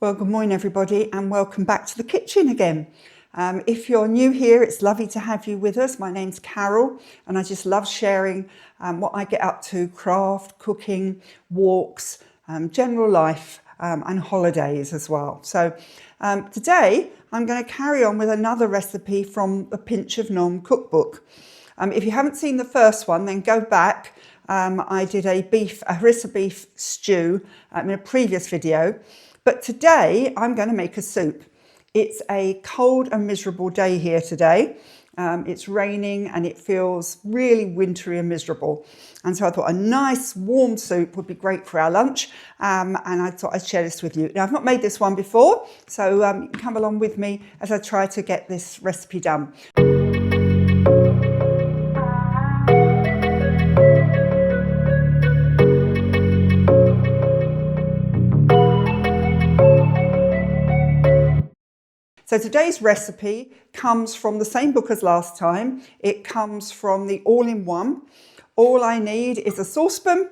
Well, good morning everybody and welcome back to the kitchen again. If you're new here, it's lovely to have you with us. My name's Carol and I just love sharing what I get up to, craft, cooking, walks, general life and holidays as well. So today I'm going to carry on with another recipe from the Pinch of Nom cookbook. If you haven't seen the first one, then go back. I did a harissa beef stew in a previous video. But today I'm going to make a soup. It's a cold and miserable day here today. It's raining and it feels really wintry and miserable. And so I thought a nice warm soup would be great for our lunch. And I thought I'd share this with you. Now I've not made this one before, so you can come along with me as I try to get this recipe done. So today's recipe comes from the same book as last time. It comes from the all-in-one. All I need is a saucepan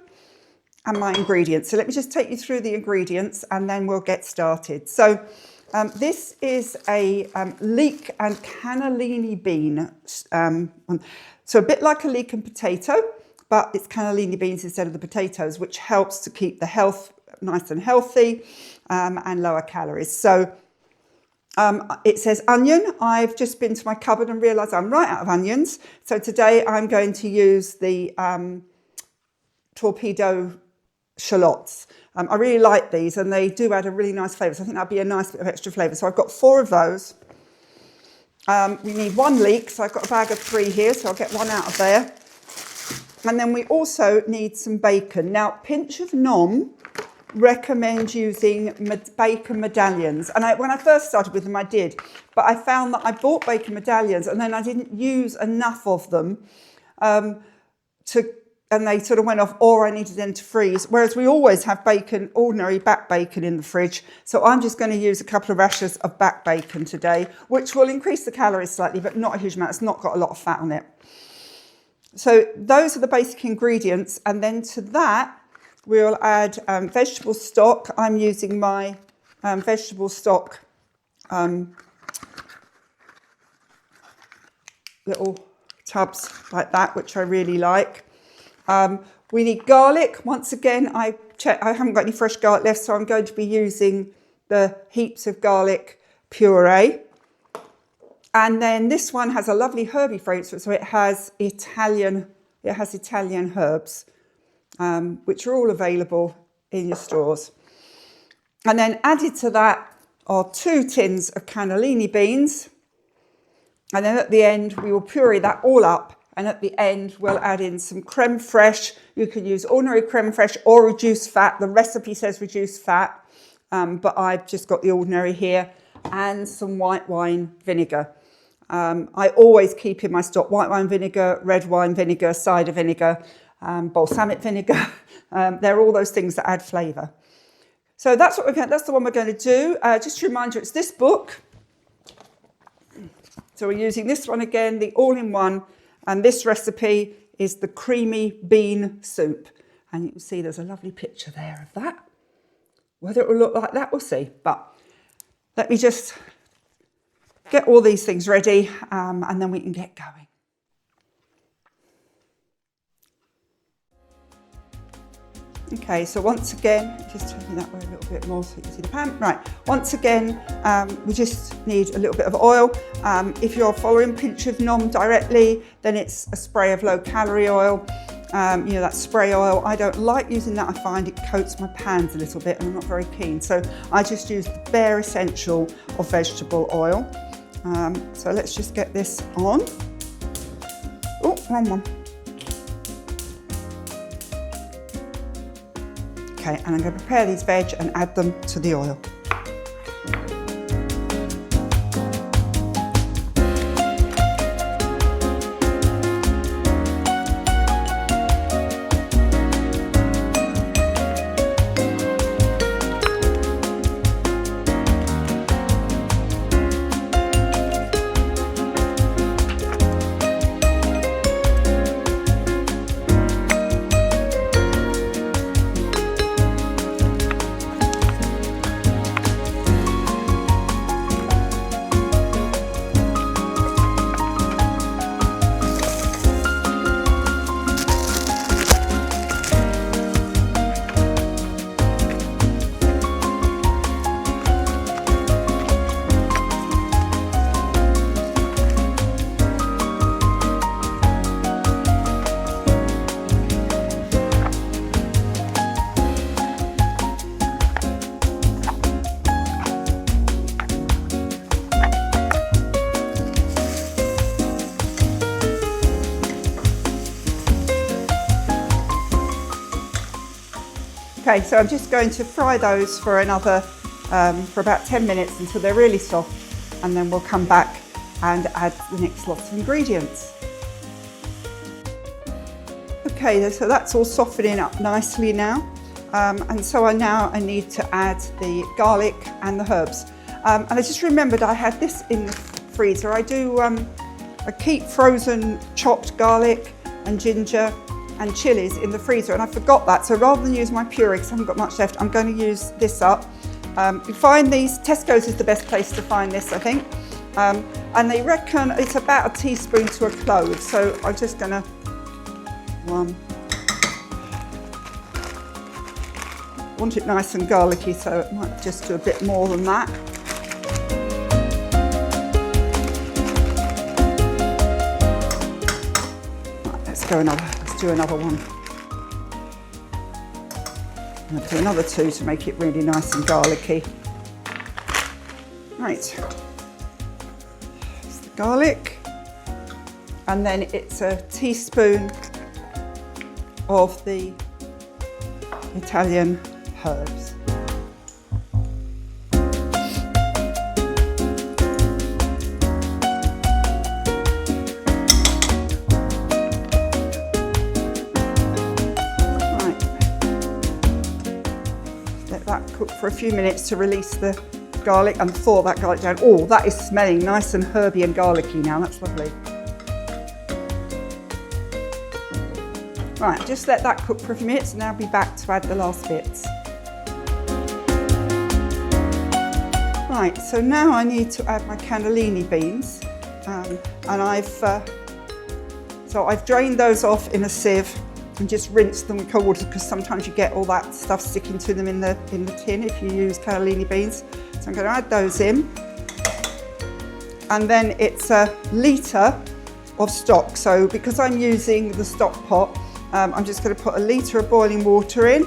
and my ingredients. So let me just take you through the ingredients and then we'll get started. So this is a leek and cannellini bean. So a bit like a leek and potato, but it's cannellini beans instead of the potatoes, which helps to keep the health nice and healthy and lower calories. So it says onion. I've just been to my cupboard and realised I'm right out of onions. So today I'm going to use the torpedo shallots. I really like these and they do add a really nice flavour. So I think that'd be a nice bit of extra flavour. So I've got 4 of those. We need 1 leek. So I've got a bag of 3 here. So I'll get 1 out of there. And then we also need some bacon. Now, Pinch of Nom recommend using bacon medallions, and when I first started with them I did, but I found that I bought bacon medallions and then I didn't use enough of them and they sort of went off, or I needed them to freeze, whereas we always have bacon, ordinary back bacon in the fridge. So I'm just going to use a couple of rashers of back bacon today, which will increase the calories slightly but not a huge amount. It's not got a lot of fat on it. So those are the basic ingredients, and then to that we'll add vegetable stock. I'm using my vegetable stock little tubs like that, which I really like. We need garlic. Once again, I haven't got any fresh garlic left, so I'm going to be using the heaps of garlic puree. And then this one has a lovely herby flavour, so it has Italian herbs. Which are all available in your stores. And then added to that are 2 tins of cannellini beans. And then at the end, we will puree that all up. And at the end, we'll add in some creme fraiche. You can use ordinary creme fraiche or reduced fat. The recipe says reduced fat, but I've just got the ordinary here. And some white wine vinegar. I always keep in my stock white wine vinegar, red wine vinegar, cider vinegar, balsamic vinegar. They're all those things that add flavour. So that's the one we're going to do. Just to remind you, it's this book. So we're using this one again, the all-in-one, and this recipe is the creamy bean soup. And you can see there's a lovely picture there of that. Whether it will look like that, we'll see. But let me just get all these things ready and then we can get going. Okay, so once again, just turning that way a little bit more so you can see the pan. Right, once again, we just need a little bit of oil. If you're following Pinch of Nom directly, then it's a spray of low-calorie oil. You know, that spray oil. I don't like using that. I find it coats my pans a little bit and I'm not very keen. So I just use the bare essential of vegetable oil. So let's just get this on. Oh, wrong one. Okay, and I'm going to prepare these veg and add them to the oil. Okay, so I'm just going to fry those for another, for about 10 minutes until they're really soft, and then we'll come back and add the next lots of ingredients. Okay, so that's all softening up nicely now. And so I need to add the garlic and the herbs. And I just remembered I had this in the freezer. I keep frozen chopped garlic and ginger and chilies in the freezer, and I forgot that. So rather than use my puree, because I haven't got much left, I'm going to use this up. You find these, Tesco's is the best place to find this, I think. And they reckon it's about a teaspoon to a clove. So I'm just going to, want it nice and garlicky, so it might just do a bit more than that. Right, let's do another one. I'm going to do another 2 to make it really nice and garlicky. Right, it's the garlic, and then it's a teaspoon of the Italian herbs. Right. Let that cook for a few minutes to release the garlic and thaw that garlic down. Oh, that is smelling nice and herby and garlicky now. That's lovely. Right, just let that cook for a few minutes and I'll be back to add the last bits. Right, so now I need to add my cannellini beans, and I've drained those off in a sieve and just rinsed them with cold water, because sometimes you get all that stuff sticking to them in the tin if you use cannellini beans. So I'm going to add those in, and then it's a litre of stock. So because I'm using the stock pot, I'm just going to put a litre of boiling water in.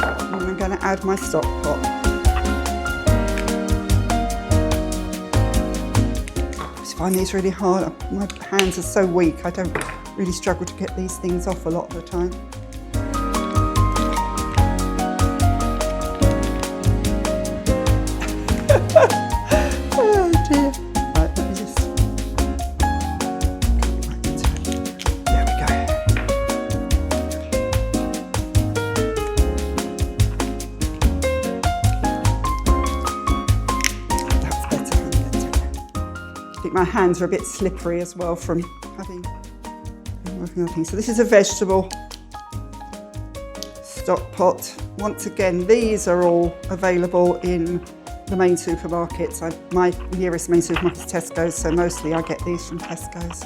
I'm going to add my stock pot. I just find these really hard. My hands are so weak. I don't really struggle to get these things off a lot of the time. Oh dear. Right, let me just... There we go. I think my hands are a bit slippery as well from having been working on things. So this is a vegetable stock pot. Once again, these are all available in the main supermarkets. My nearest main supermarket is Tesco's, so mostly I get these from Tesco's.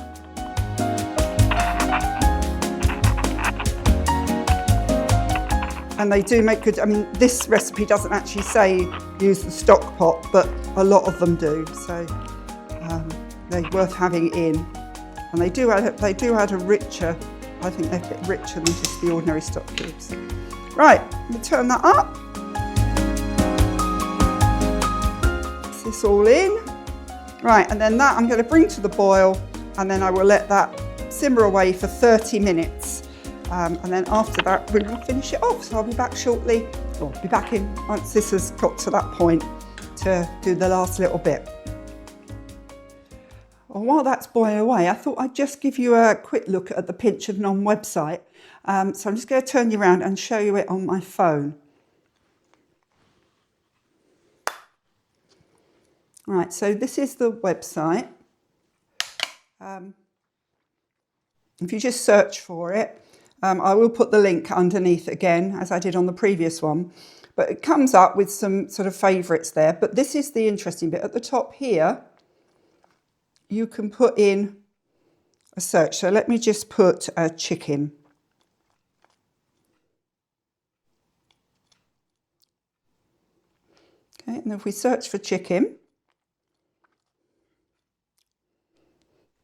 And they do make good, I mean, this recipe doesn't actually say use the stock pot, but a lot of them do. So they're worth having in, and they do add a richer, I think they're a bit richer than just the ordinary stock cubes. Right, I'm going to turn that up. Mix this all in. Right, and then that I'm going to bring to the boil, and then I will let that simmer away for 30 minutes. And then after that, we will finish it off. So I'll be back shortly, or be back in once this has got to that point to do the last little bit. Well, while that's boiling away, I thought I'd just give you a quick look at the Pinch of Nom website. So I'm just going to turn you around and show you it on my phone. Right, so this is the website. If you just search for it, I will put the link underneath again, as I did on the previous one. But it comes up with some sort of favourites there. But this is the interesting bit. At the top here, you can put in a search. So let me just put chicken. Okay, and if we search for chicken,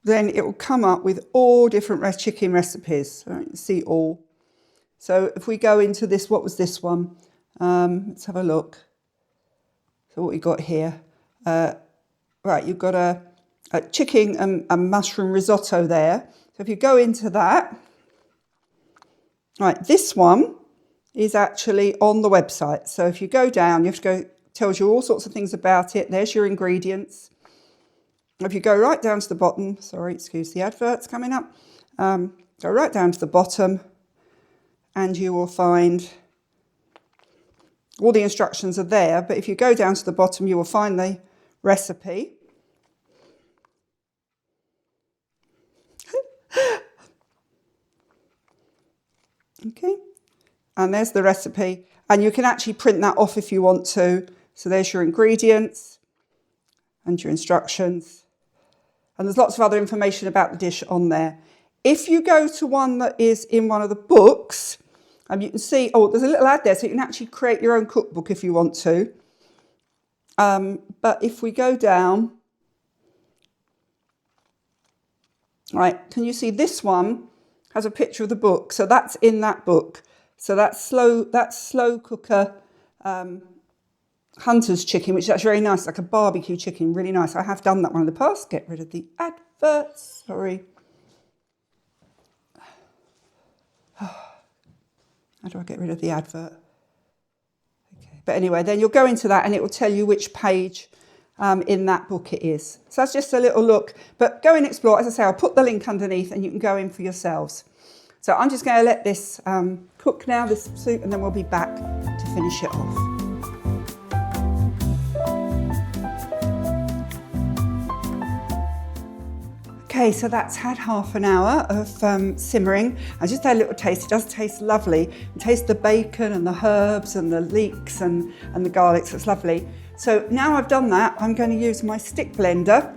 then it will come up with all different chicken recipes. So you can see all. So if we go into this, what was this one? Let's have a look. So what we got here? Right, you've got a chicken and mushroom risotto there. So if you go into that, Right, this one is actually on the website. So if you go down, you have to go, it tells you all sorts of things about it. There's your ingredients. If you go right down to the bottom, sorry, excuse the adverts coming up, go right down to the bottom and you will find all the instructions are there. But if you go down to the bottom, you will find the recipe. Okay, and there's the recipe. And you can actually print that off if you want to. So there's your ingredients and your instructions. And there's lots of other information about the dish on there. If you go to one that is in one of the books, you can see, oh, there's a little ad there, so you can actually create your own cookbook if you want to. But if we go down, right, can you see this one has a picture of the book? So that's in that book. So that's slow cooker hunter's chicken, which is actually very nice, like a barbecue chicken, really nice. I have done that one in the past. Get rid of the adverts, sorry. How do I get rid of the advert? Okay. But anyway, then you'll go into that and it will tell you which page in that book it is. So that's just a little look. But go and explore. As I say, I'll put the link underneath and you can go in for yourselves. So I'm just going to let this cook now, this soup, and then we'll be back to finish it off. Okay, so that's had half an hour of simmering. I just had a little taste. It does taste lovely. You taste the bacon and the herbs and the leeks and the garlic, so it's lovely. So now I've done that, I'm going to use my stick blender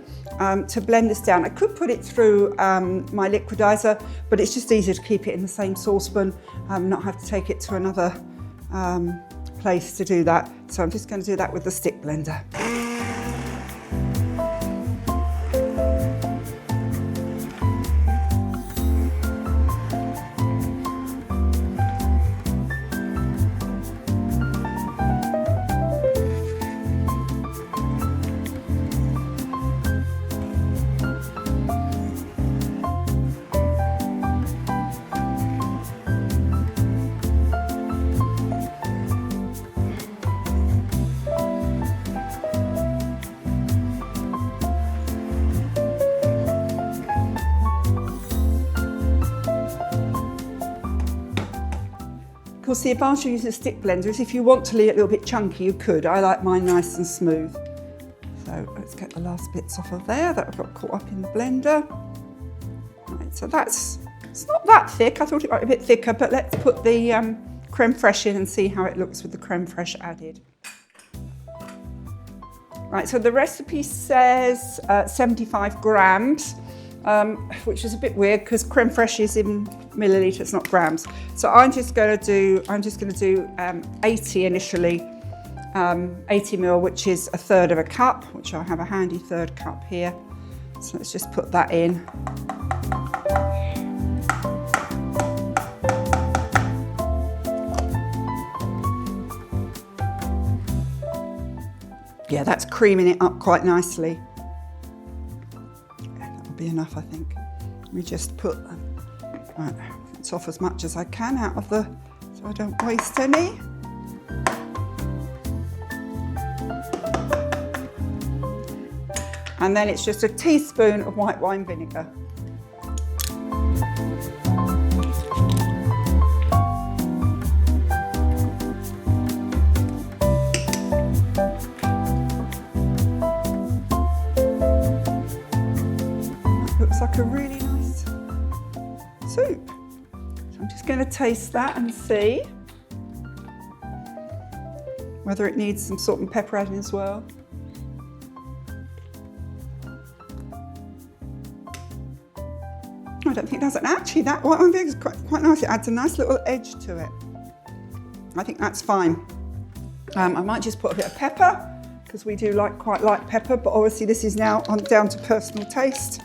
to blend this down. I could put it through my liquidizer, but it's just easier to keep it in the same saucepan, not have to take it to another place to do that. So I'm just going to do that with the stick blender. Of course, the advantage of using a stick blender is if you want to leave it a little bit chunky, you could. I like mine nice and smooth. So let's get the last bits off of there that I've got caught up in the blender. Right, so it's not that thick. I thought it might be a bit thicker, but let's put the creme fraiche in and see how it looks with the creme fraiche added. Right, so the recipe says 75 grams. Which is a bit weird because creme fraiche is in millilitres, not grams. So I'm just going to do 80 initially, 80 ml, which is a third of a cup, which I have a handy third cup here. So let's just put that in. Yeah, that's creaming it up quite nicely. Be enough, I think. We just put it's off as much as I can out of the, so I don't waste any. And then it's just a teaspoon of white wine vinegar. Looks like a really nice soup. So I'm just going to taste that and see whether it needs some salt and pepper added as well. I don't think it does. And actually, that white wine vinegar is quite nice. It adds a nice little edge to it. I think that's fine. I might just put a bit of pepper because we do quite like pepper, but obviously this is now down to personal taste.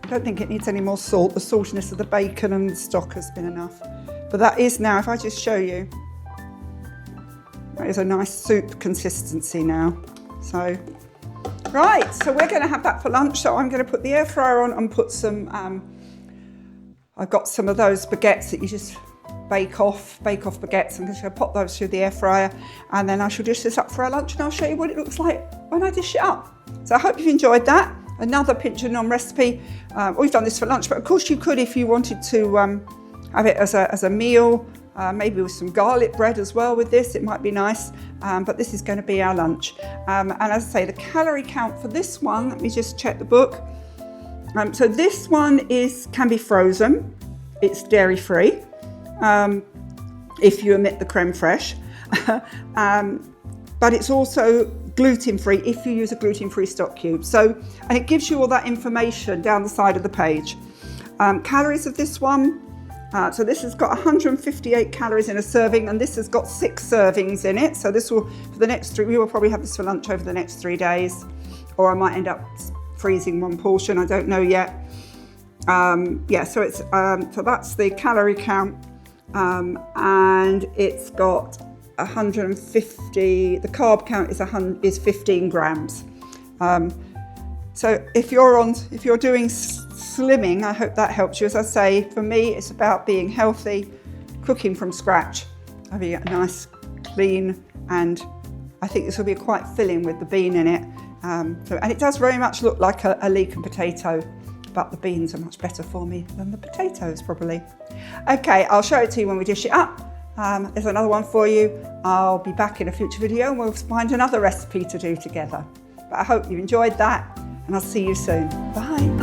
I don't think it needs any more salt. The saltiness of the bacon and the stock has been enough. But that is now, if I just show you, that is a nice soup consistency now. So Right, so we're going to have that for lunch. So I'm going to put the air fryer on and put some, I've got some of those baguettes that you just bake off baguettes. I'm just going to pop those through the air fryer, and then I shall dish this up for our lunch, and I'll show you what it looks like when I dish it up. So I hope you've enjoyed that. Another pinch of naan recipe. We've done this for lunch, but of course you could, if you wanted to have it as a meal, maybe with some garlic bread as well with this, it might be nice. But this is going to be our lunch. And as I say, the calorie count for this one, let me just check the book. So this one can be frozen. It's dairy free, if you omit the creme fraiche. But it's also gluten free if you use a gluten free stock cube. So, and it gives you all that information down the side of the page. Calories of this one. So this has got 158 calories in a serving, and this has got 6 servings in it. So this will, for the next 3, we will probably have this for lunch over the next 3 days, or I might end up freezing one portion, I don't know yet. Yeah, so it's, so that's the calorie count, and it's got 150, the carb count is 15 grams. So if you're doing slimming, I hope that helps you. As I say, for me, it's about being healthy, cooking from scratch, having a nice, clean, and I think this will be quite filling with the bean in it. And it does very much look like a leek and potato, but the beans are much better for me than the potatoes, probably. Okay, I'll show it to you when we dish it up. There's another one for you. I'll be back in a future video and we'll find another recipe to do together. But I hope you enjoyed that, and I'll see you soon. Bye.